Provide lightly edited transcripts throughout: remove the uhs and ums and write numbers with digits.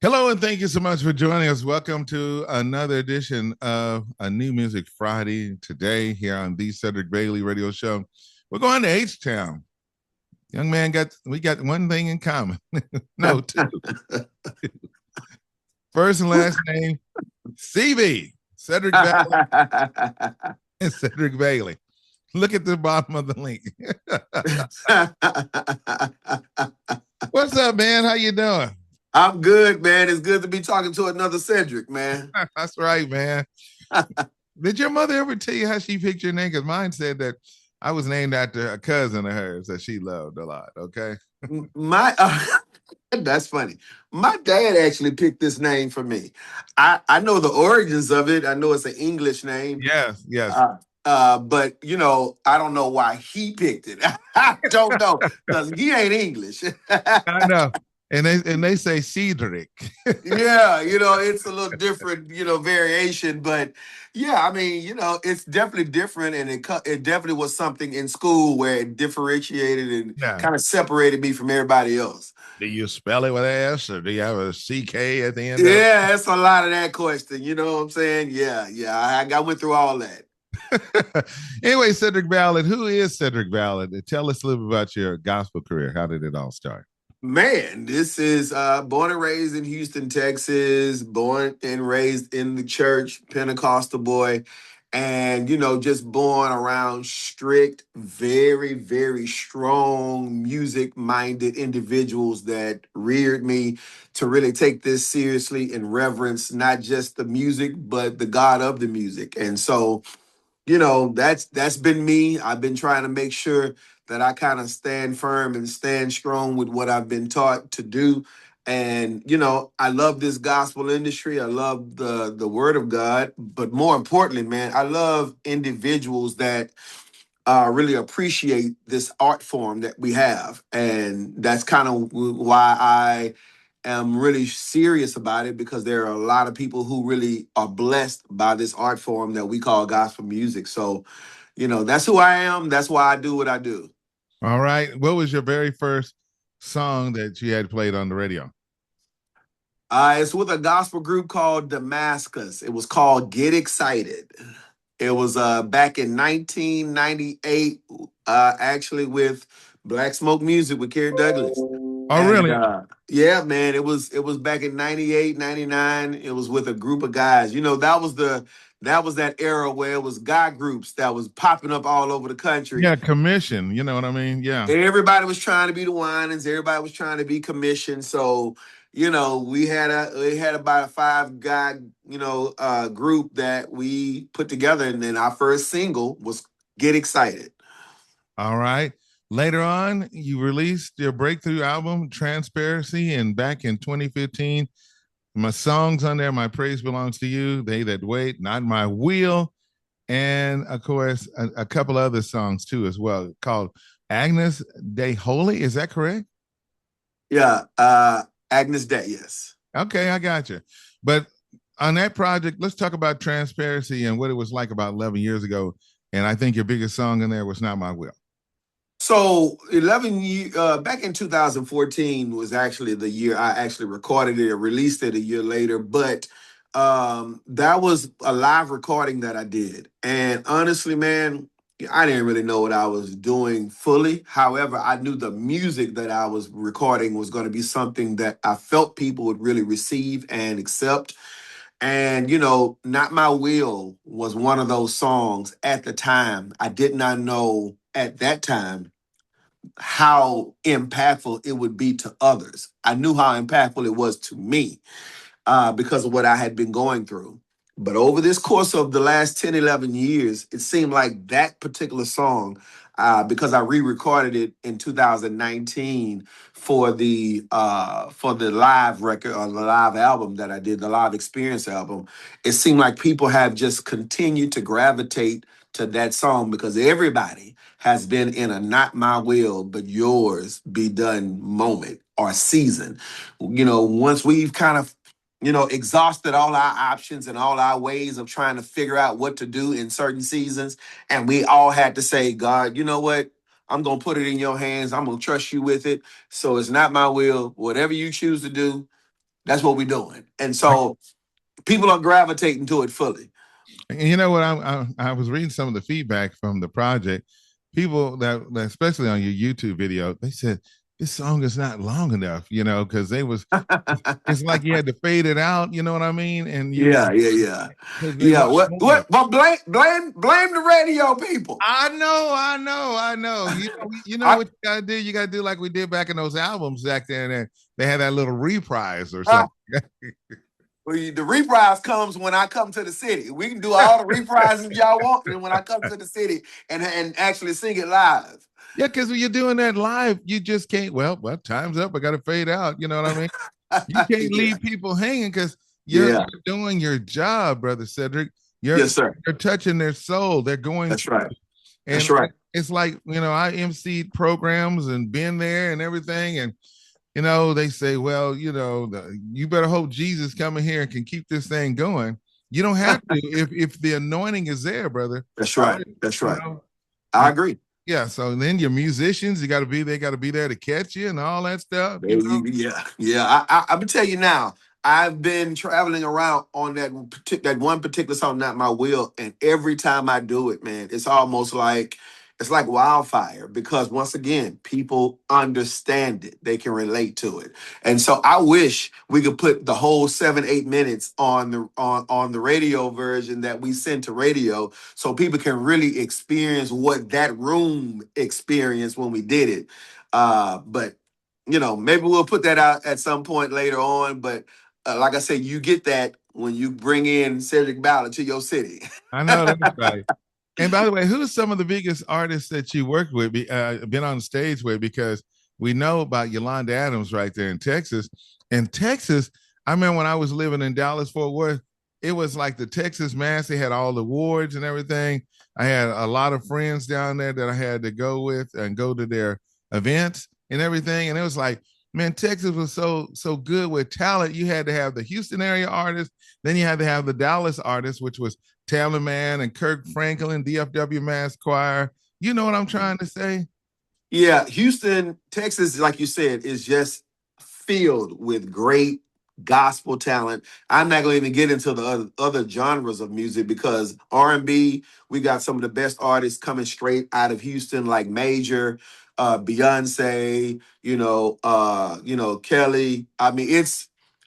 Hello, and thank you so much for joining us. Welcome to another edition of a New Music Friday today here on the Cedric Bailey Radio Show. We're going to H Town. Young man, we got one thing in common. No, two. First and last name, CB, Cedric Ballard and Cedric Bailey. Look at the bottom of the link. What's up, man? How you doing? I'm good, man. It's good to be talking to another Cedric, man. That's right, man. Did your mother ever tell you how she picked your name? Because mine said that I was named after a cousin of hers that she loved a lot. Okay. My That's funny. My dad actually picked this name for me. I know the origins of it. I know it's an English name. Yes, yes. But I don't know why he picked it. I don't know because he ain't English. I know. And they say Cedric. Yeah, it's a little different, variation, but yeah, I mean, it's definitely different, and it definitely was something in school where it differentiated and Yeah. kind of separated me from everybody else. Do you spell it with an S or do you have a CK at the end? Yeah, that's a lot of that question. You know what I'm saying? Yeah, I went through all that. Anyway, Cedric Ballard, who is Cedric Ballard? Tell us a little bit about your gospel career. How did it all start? Man, this is born and raised in Houston, Texas, born and raised in the church, Pentecostal boy, and, just born around strict, very, very strong music-minded individuals that reared me to really take this seriously and reverence not just the music, but the God of the music. And so, that's been me. I've been trying to make sure that I kind of stand firm and stand strong with what I've been taught to do. And I love this gospel industry. I love the word of God, but more importantly, man, I love individuals that really appreciate this art form that we have, and that's kind of why I am really serious about it, because there are a lot of people who really are blessed by this art form that we call gospel music. So, that's who I am. That's why I do what I do. All right. What was your very first song that you had played on the radio? It's with a gospel group called Damascus. It was called Get Excited. It was back in 1998, actually with Black Smoke Music with Kerry Douglas. Oh, really? Yeah, man, it was back in 98, 99. It was with a group of guys. That was that era where it was guy groups that was popping up all over the country. Yeah, commission. You know what I mean? Yeah. Everybody was trying to be the Winans. Everybody was trying to be commissioned. So, we had about a 5 guy, group that we put together, and then our first single was "Get Excited." All right. Later on, you released your breakthrough album, Transparency, and back in 2015, my songs on there, My Praise Belongs to You, They That Wait, Not My Will, and of course, a couple other songs too as well, called Agnes Day Holy. Is that correct? Yeah, Agnes Day, yes. Okay, I got you. But on that project, let's talk about Transparency and what it was like about 11 years ago. And I think your biggest song in there was Not My Will. So back in 2014 was actually the year I actually recorded it or released it a year later. But that was a live recording that I did. And honestly, man, I didn't really know what I was doing fully. However, I knew the music that I was recording was going to be something that I felt people would really receive and accept. And, Not My Will was one of those songs at the time. I did not know at that time how impactful it would be to others. I knew how impactful it was to me because of what I had been going through. But over this course of the last 10, 11 years, it seemed like that particular song, because I re-recorded it in 2019 for the live record or the live album that I did, the live experience album, it seemed like people have just continued to gravitate to that song because everybody has been in a not my will, but yours be done moment or season. Once we've kind of exhausted all our options and all our ways of trying to figure out what to do in certain seasons. And we all had to say, God, you know what? I'm going to put it in your hands. I'm going to trust you with it. So it's not my will. Whatever you choose to do, That's what we're doing. And so people are gravitating to it fully. And you know what? I was reading some of the feedback from the project. People that especially on your YouTube video, they said this song is not long enough, because it's like you had to fade it out, you know what I mean? And Yeah, yeah, yeah. because they Yeah. want What more. what but blame the radio people. I know. You know I, what you gotta do? You gotta do like we did back in those albums back there, and they had that little reprise or something. the reprise comes when I come to the city. We can do all the reprises y'all want, and when I come to the city and actually sing it live. Yeah, because when you're doing that live, you just can't. Well, time's up. I got to fade out. You know what I mean? You can't Yeah. leave people hanging because Yeah. you're doing your job, brother Cedric. You're Yes, sir. you're touching their soul. They're going That's right. and That's right. it's like I emceed programs and been there and everything, and they say, well, you better hope Jesus coming here and can keep this thing going. You don't have to if the anointing is there, brother. That's right. That's You right. know, I agree. yeah. So then your musicians, they got to be there to catch you and all that stuff. Yeah, yeah. I'm gonna tell you now. I've been traveling around on that one particular song, "Not My Will," and every time I do it, man, it's like wildfire because once again, people understand it. They can relate to it, and so I wish we could put the whole 7-8 minutes on the radio version that we send to radio, so people can really experience what that room experienced when we did it. But maybe we'll put that out at some point later on. But like I said, you get that when you bring in Cedric Ballard to your city. I know that's right. And by the way, who's some of the biggest artists that you worked with, been on stage with? Because we know about Yolanda Adams right there in Texas. In Texas, I remember when I was living in Dallas, Fort Worth, it was like the Texas Mass. They had all the awards and everything. I had a lot of friends down there that I had to go with and go to their events and everything. And it was like, man, Texas was so good with talent. You had to have the Houston area artists, then you had to have the Dallas artists, which was Taylor Man and Kirk Franklin, DFW Mass Choir. You know what I'm trying to say? Yeah, Houston, Texas, like you said, is just filled with great gospel talent. I'm not going to even get into the other genres of music because R&B, we got some of the best artists coming straight out of Houston, like Major, Beyonce, Kelly. I mean,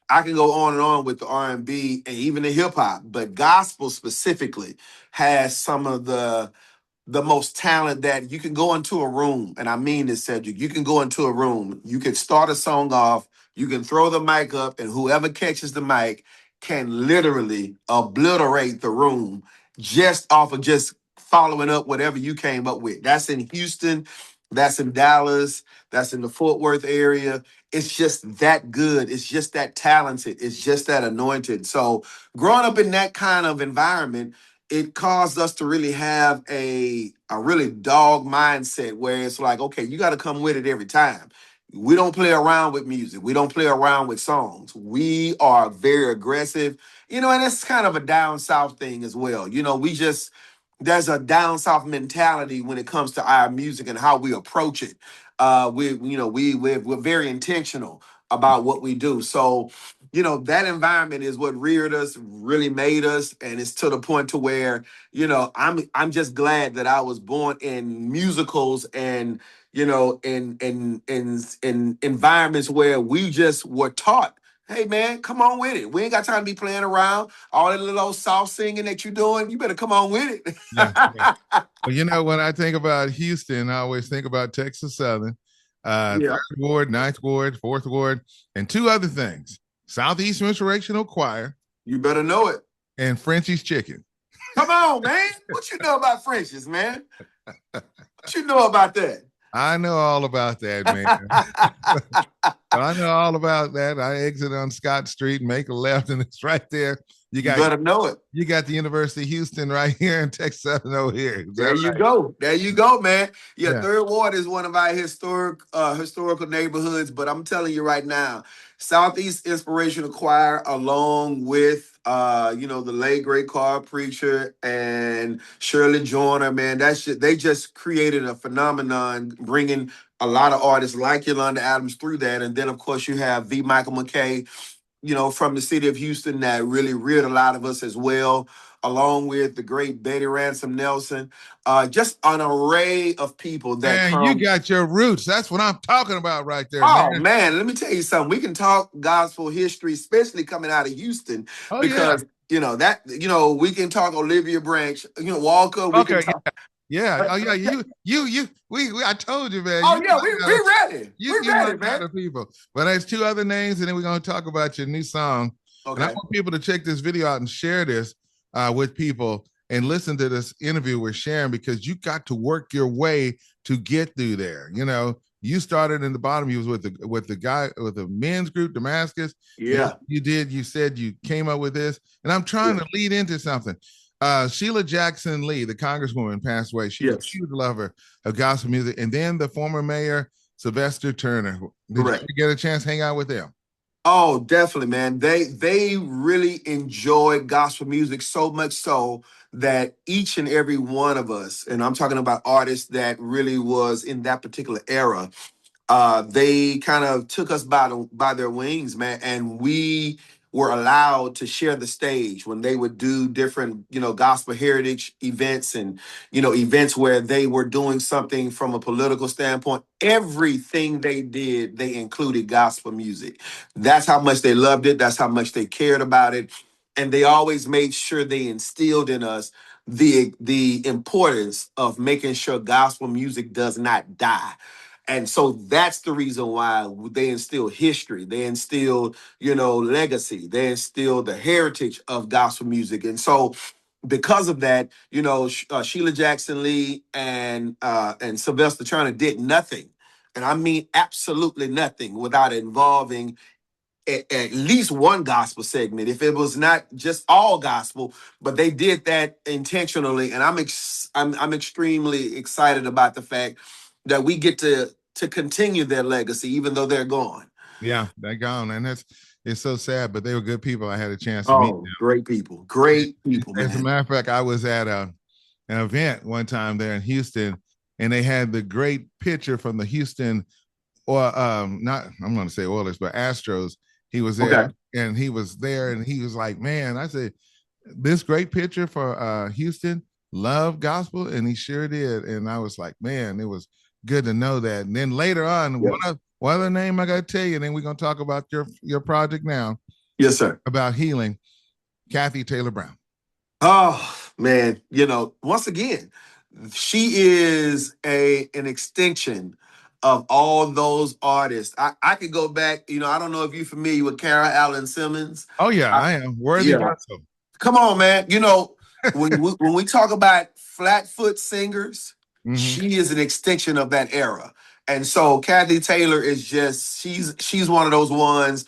I can go on and on with the R&B and even the hip hop, but gospel specifically has some of the most talent that you can go into a room, and I mean this, Cedric. You can go into a room, you can start a song off, you can throw the mic up, and whoever catches the mic can literally obliterate the room just off of just following up whatever you came up with. That's in Houston, that's in Dallas, that's in the Fort Worth area. It's just that good. It's just that talented. It's just that anointed. So growing up in that kind of environment, it caused us to really have a really dog mindset where it's like, okay, you got to come with it every time. We don't play around with music. We don't play around with songs. We are very aggressive, and that's kind of a down south thing as well. There's a down south mentality when it comes to our music and how we approach it. We're very intentional about what we do. So that environment is what reared us, really made us, and it's to the point to where I'm just glad that I was born in musicals and in environments where we just were taught, hey man, come on with it. We ain't got time to be playing around. All that little old soft singing that you're doing, you better come on with it. Yeah. Well, when I think about Houston, I always think about Texas Southern, Yeah, Third Ward, Ninth Ward, Fourth Ward, and two other things: Southeast Inspirational Choir you better know it. and Frenchie's Chicken. Come on, man. What you know about French's, man? What you know about that? I know all about that, man. I know all about that. I exit on Scott Street, make a left, and it's right there. You better know it. You got the University of Houston right here in Texas over here. There you go. There you go, man. Yeah, Yeah. Third Ward is one of our historical neighborhoods, but I'm telling you right now, Southeast Inspirational Choir, along with the late great Carl Preacher and Shirley Joyner, man, they just created a phenomenon, bringing a lot of artists like Yolanda Adams through that, and then of course you have V. Michael McKay from the city of Houston that really reared a lot of us as well, along with the great Betty Ransom Nelson. Just an array of people that Man, you come. got your roots. That's what I'm talking about right there, Oh man. man, let me tell you something. We can talk gospel history, especially coming out of Houston, Oh yeah. because we can talk Olivia Branch, Walker. We can Okay. talk. Yeah. Oh yeah. We I told you, man. Oh yeah, we ready. We You my ready, man. kind of people. But there's two other names, and then we're gonna talk about your new song. And I Okay. want people to check this video out and share this with people and listen to this interview we're sharing, because you got to work your way to get through there. You started in the bottom. You was with the guy with the men's group, Damascus. Then Yeah. you said you came up with this, and I'm trying Yeah. to lead into something. Sheila Jackson Lee, the congresswoman, passed away. She was a Yes. huge lover of gospel music. And then the former mayor, Sylvester Turner. Did you Correct. ever get a chance to hang out with them? Oh, definitely, man. They really enjoy gospel music so much so that each and every one of us, and I'm talking about artists that really was in that particular era, they kind of took us by their wings, man, and we were allowed to share the stage when they would do different, gospel heritage events, and events where they were doing something from a political standpoint. Everything they did, they included gospel music. That's how much they loved it. That's how much they cared about it, and they always made sure they instilled in us the importance of making sure gospel music does not die. And so that's the reason why they instill history, they instill, legacy, they instill the heritage of gospel music. And so because of that, Sheila Jackson Lee and Sylvester Turner did nothing, and I mean absolutely nothing, without involving at least one gospel segment, if it was not just all gospel. But they did that intentionally, and I'm extremely excited about the fact that we get to continue their legacy even though they're gone. Yeah, they're gone. And it's so sad, but they were good people. I had a chance to meet Oh, great people, them. As a man. matter of fact, I was at an event one time there in Houston, and they had the great picture from the Houston, or not, I'm going to say Oilers, but Astros. He was there, Okay. and he was there, and he was like, man, I said, this great picture for Houston, love gospel, and he sure did. And I was like, man, it was good to know that. And then later on, Yep. one other name I got to tell you, and then we're going to talk about your project now Yes, sir. about healing, Kathy Taylor Brown. Oh man, once again, she is an extension of all those artists. I could go back, I don't know if you're familiar with Kara Allen Simmons. Oh yeah, I, I am worthy yeah. vessel. Come on, man. When we talk about flatfoot singers, Mm-hmm. she is an extension of that era. And so Kathy Taylor is just she's one of those ones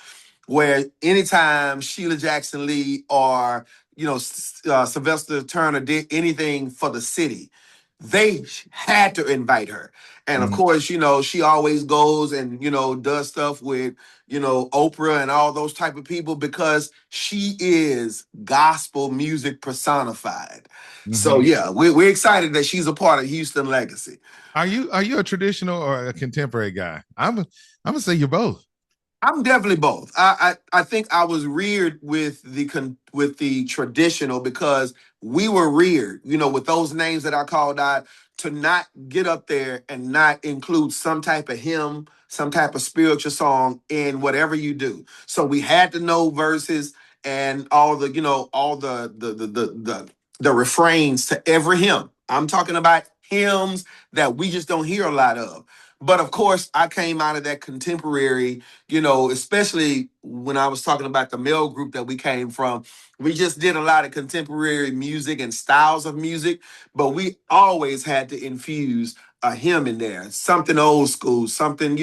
where anytime Sheila Jackson Lee or Sylvester Turner did anything for the city, they had to invite her. And of Mm-hmm. course, she always goes and does stuff with Oprah and all those type of people, because she is gospel music personified. So Mm-hmm. yeah, we're excited that she's a part of Houston legacy. Are you a traditional or a contemporary guy? I'm gonna say you're both. I'm definitely both. I think I was reared with the traditional, because we were reared, with those names that I called out, to not get up there and not include some type of hymn, some type of spiritual song in whatever you do. So we had to know verses and all the refrains to every hymn. I'm talking about hymns that we just don't hear a lot of. But of course, I came out of that contemporary, especially when I was talking about the male group that we came from. We just did a lot of contemporary music and styles of music, but we always had to infuse a hymn in there, something old school, something,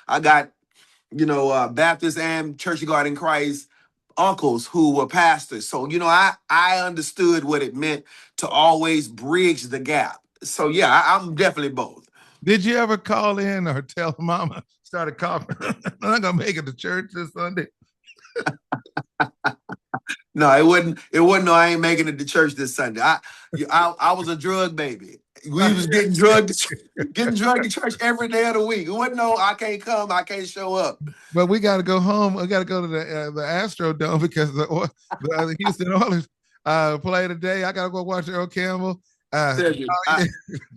I got, Baptist and Church of God in Christ uncles who were pastors. So, I understood what it meant to always bridge the gap. So, yeah, I'm definitely both. Did you ever call in or tell mama started coughing? I'm not gonna make it to church this Sunday. No, it wasn't. It wasn't. No, I ain't making it to church this Sunday. I was a drug baby. We was getting drugged, getting drugged to church every day of the week. It wasn't no, I can't come, I can't show up. But we got to go home. We got to go to the Astrodome because the Houston Oilers play today. I got to go watch Earl Campbell. Cedric,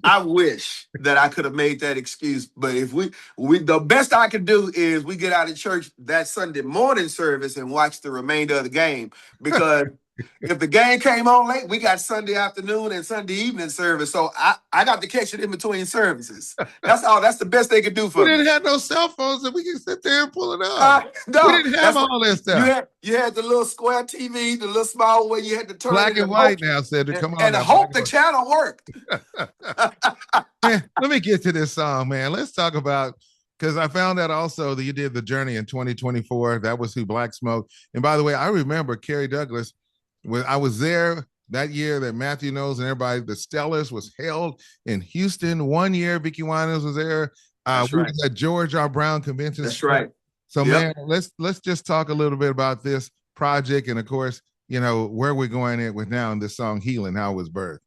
I wish that I could have made that excuse, but if we the best I could do is we get out of church that Sunday morning service and watch the remainder of the game, because if the game came on late, we got Sunday afternoon and Sunday evening service. So I got to catch it in between services. That's all. That's the best they could do we for me. didn't have no cell phones that we can sit there and pull it up. We No, didn't have all that stuff. you had the little square TV, the little small one you had to turn Black it and white now, Cedric. Come on and now. hope the channel worked. Man, let me get to this song, man. Let's talk about, because I found out also that you did The Journey in 2024. That was who Black Smoke. And by the way, I remember Kerry Douglas. When I was there that year that Matthew knows and everybody, the Stellars was held in Houston. 1 year, Vicki Winans was there. That's we right. was at George R. Brown Convention. That's right. So, man, let's just talk a little bit about this project, and of course, you know, where we're going at with now in this song Healing, how it was birthed.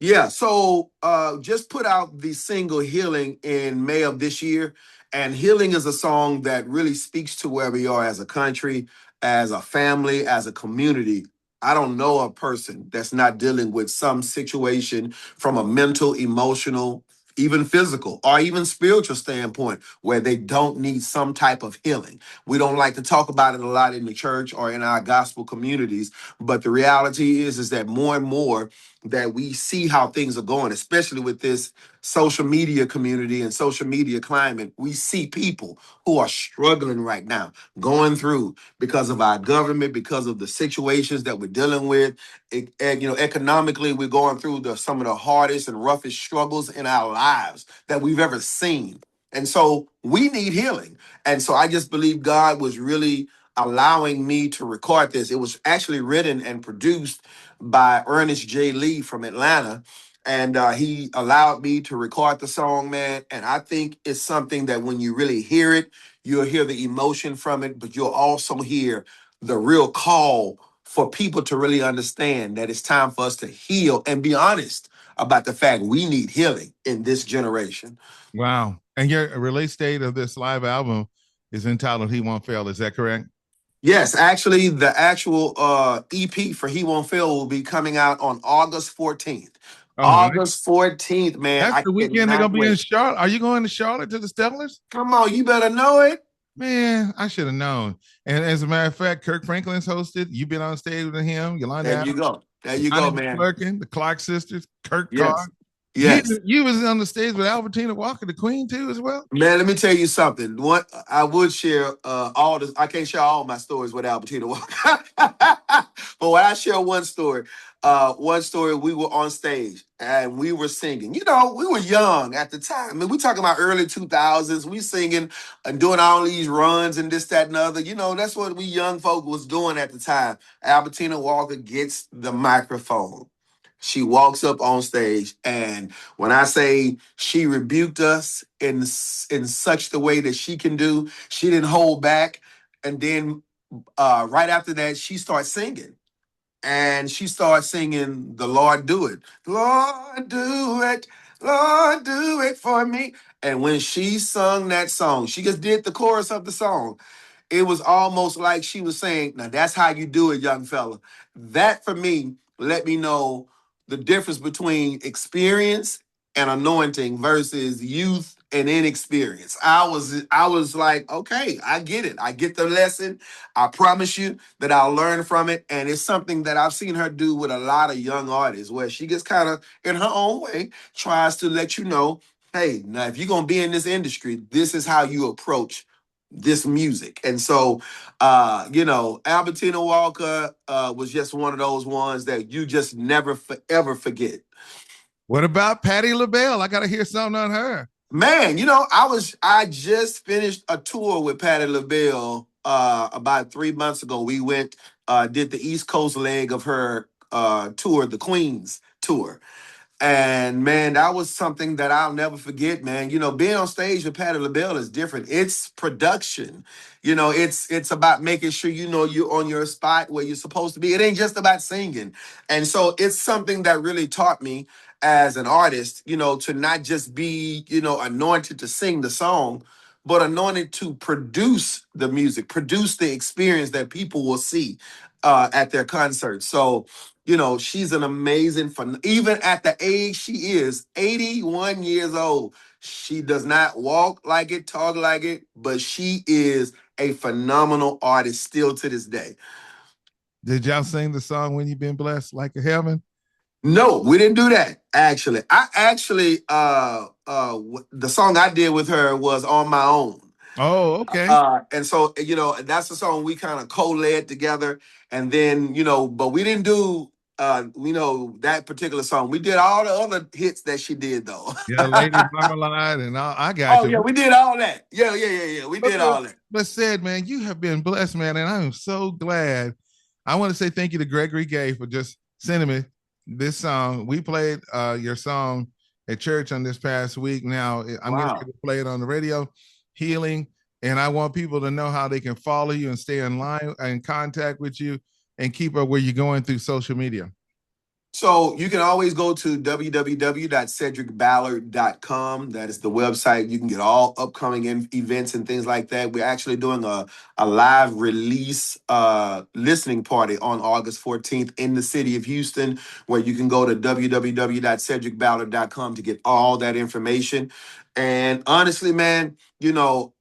Yeah, so just put out the single Healing in May of this year. And Healing is a song that really speaks to where we are as a country, as a family, as a community. I don't know a person that's not dealing with some situation from a mental, emotional, even physical, or even spiritual standpoint where they don't need some type of healing. We don't like to talk about it a lot in the church or in our gospel communities, but the reality is that more and more that we see how things are going, especially with this social media community and social media climate, we see people who are struggling right now, going through because of our government, because of the situations that we're dealing with. Economically, we're going through some of the hardest and roughest struggles in our lives that we've ever seen. And so we need healing. And so I just believe God was really allowing me to record this. It was actually written and produced by Ernest J. Lee from Atlanta. And he allowed me to record the song, man. And I think it's something that when you really hear it, you'll hear the emotion from it, but you'll also hear the real call for people to really understand that it's time for us to heal and be honest about the fact we need healing in this generation. Wow. And your release date of this live album is entitled He Won't Fail. Is that correct? Yes, actually, the actual EP for He Won't Fail will be coming out on August 14th. August 14th, man. That's the weekend they're going to be in Charlotte. Are you going to Charlotte to the Stellars? Come on, you better know it. Man, I should have known. And as a matter of fact, Kirk Franklin's hosted. You've been on stage with him. Yolanda there you go. There you go, man. Clerkin, the Clark sisters, Kirk yes. Carr. Yes. You was on the stage with Albertina Walker, the Queen, too, as well. Man, let me tell you something. What I would share all this. I can't share all my stories with Albertina Walker. But when I share one story, we were on stage and we were singing. You know, we were young at the time. I mean, we talking about early 2000s. We singing and doing all these runs and this, that, and the other. You know, that's what we young folk was doing at the time. Albertina Walker gets the microphone. She walks up on stage, and when I say she rebuked us in such the way that she can do, she didn't hold back. And then right after that, she starts singing. And she starts singing, "The Lord do it. Lord do it. Lord do it for me." And when she sung that song, she just did the chorus of the song. It was almost like she was saying, "Now that's how you do it, young fella." That for me let me know the difference between experience and anointing versus youth and inexperience. I was like, okay, I get it. I get the lesson. I promise you that I'll learn from it. And it's something that I've seen her do with a lot of young artists where she just kind of, in her own way, tries to let you know, hey, now if you're going to be in this industry, this is how you approach this music. And so, Albertina Walker was just one of those ones that you just never ever forget. What about Patti LaBelle? I got to hear something on her. Man, I just finished a tour with Patti LaBelle about 3 months ago. We went, did the East Coast leg of her tour, the Queens tour. And man, that was something that I'll never forget, man. You know, being on stage with Patti LaBelle is different. It's production. You know, it's about making sure you know you're on your spot where you're supposed to be. It ain't just about singing. And so it's something that really taught me. as an artist, to not just be, anointed to sing the song, but anointed to produce the music, produce the experience that people will see at their concert. So, she's an amazing fun. Even at the age she is, 81 years old, she does not walk like it, talk like it, but she is a phenomenal artist still to this day. Did y'all sing the song "When You've Been Blessed Like a Heaven"? No, we didn't do that. Actually, the song I did with her was "On My Own." Oh, okay. And so, that's the song we kind of co-led together. And then, but we didn't do, that particular song. We did all the other hits that she did, though. Yeah, Lady Marmalade and all. I got Oh, you. yeah, we did all that. Yeah. We did all that. But said, man, you have been blessed, man, and I am so glad. I want to say thank you to Gregory Gay for just sending me this song. We played your song at church on this past week. Now I'm getting ready Wow. to play it on the radio, Healing, and I want people to know how they can follow you and stay in line in contact with you and keep up where you're going through social media. So you can always go to www.cedricballard.com. That is the website. You can get all upcoming events and things like that. We're actually doing a live release listening party on August 14th in the city of Houston, where you can go to www.cedricballard.com to get all that information. And honestly, man,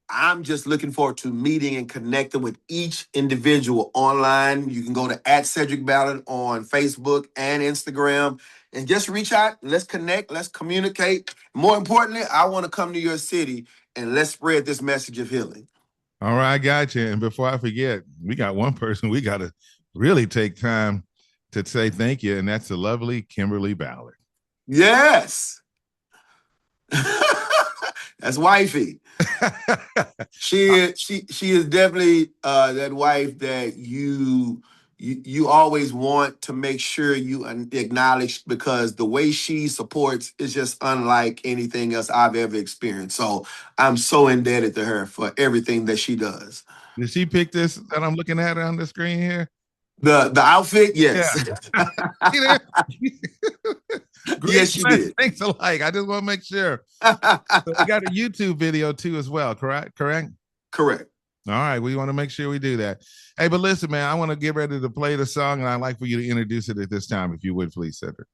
I'm just looking forward to meeting and connecting with each individual online. You can go to @Cedric Ballard on Facebook and Instagram and just reach out. Let's connect. Let's communicate. More importantly, I want to come to your city and let's spread this message of healing. All right, I got you. And before I forget, we got one person we got to really take time to say thank you, and that's the lovely Kimberly Ballard. Yes. That's wifey. She is definitely that wife that you always want to make sure you acknowledge, because the way she supports is just unlike anything else I've ever experienced. So I'm so indebted to her for everything that she does. Did she pick this that I'm looking at on the screen here? The outfit, Yeah. yes. See there? Great Yes, she minds did. think alike. I just want to make sure. So we got a YouTube video too as well, correct? Correct? Correct. All right, we want to make sure we do that. Hey, but listen, man, I want to get ready to play the song, and I'd like for you to introduce it at this time, if you would, please, Cedric.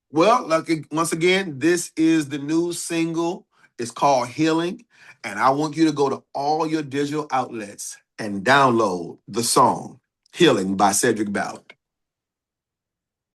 Well, once again, this is the new single. It's called Healing. And I want you to go to all your digital outlets and download the song Healing by Cedric Ballard.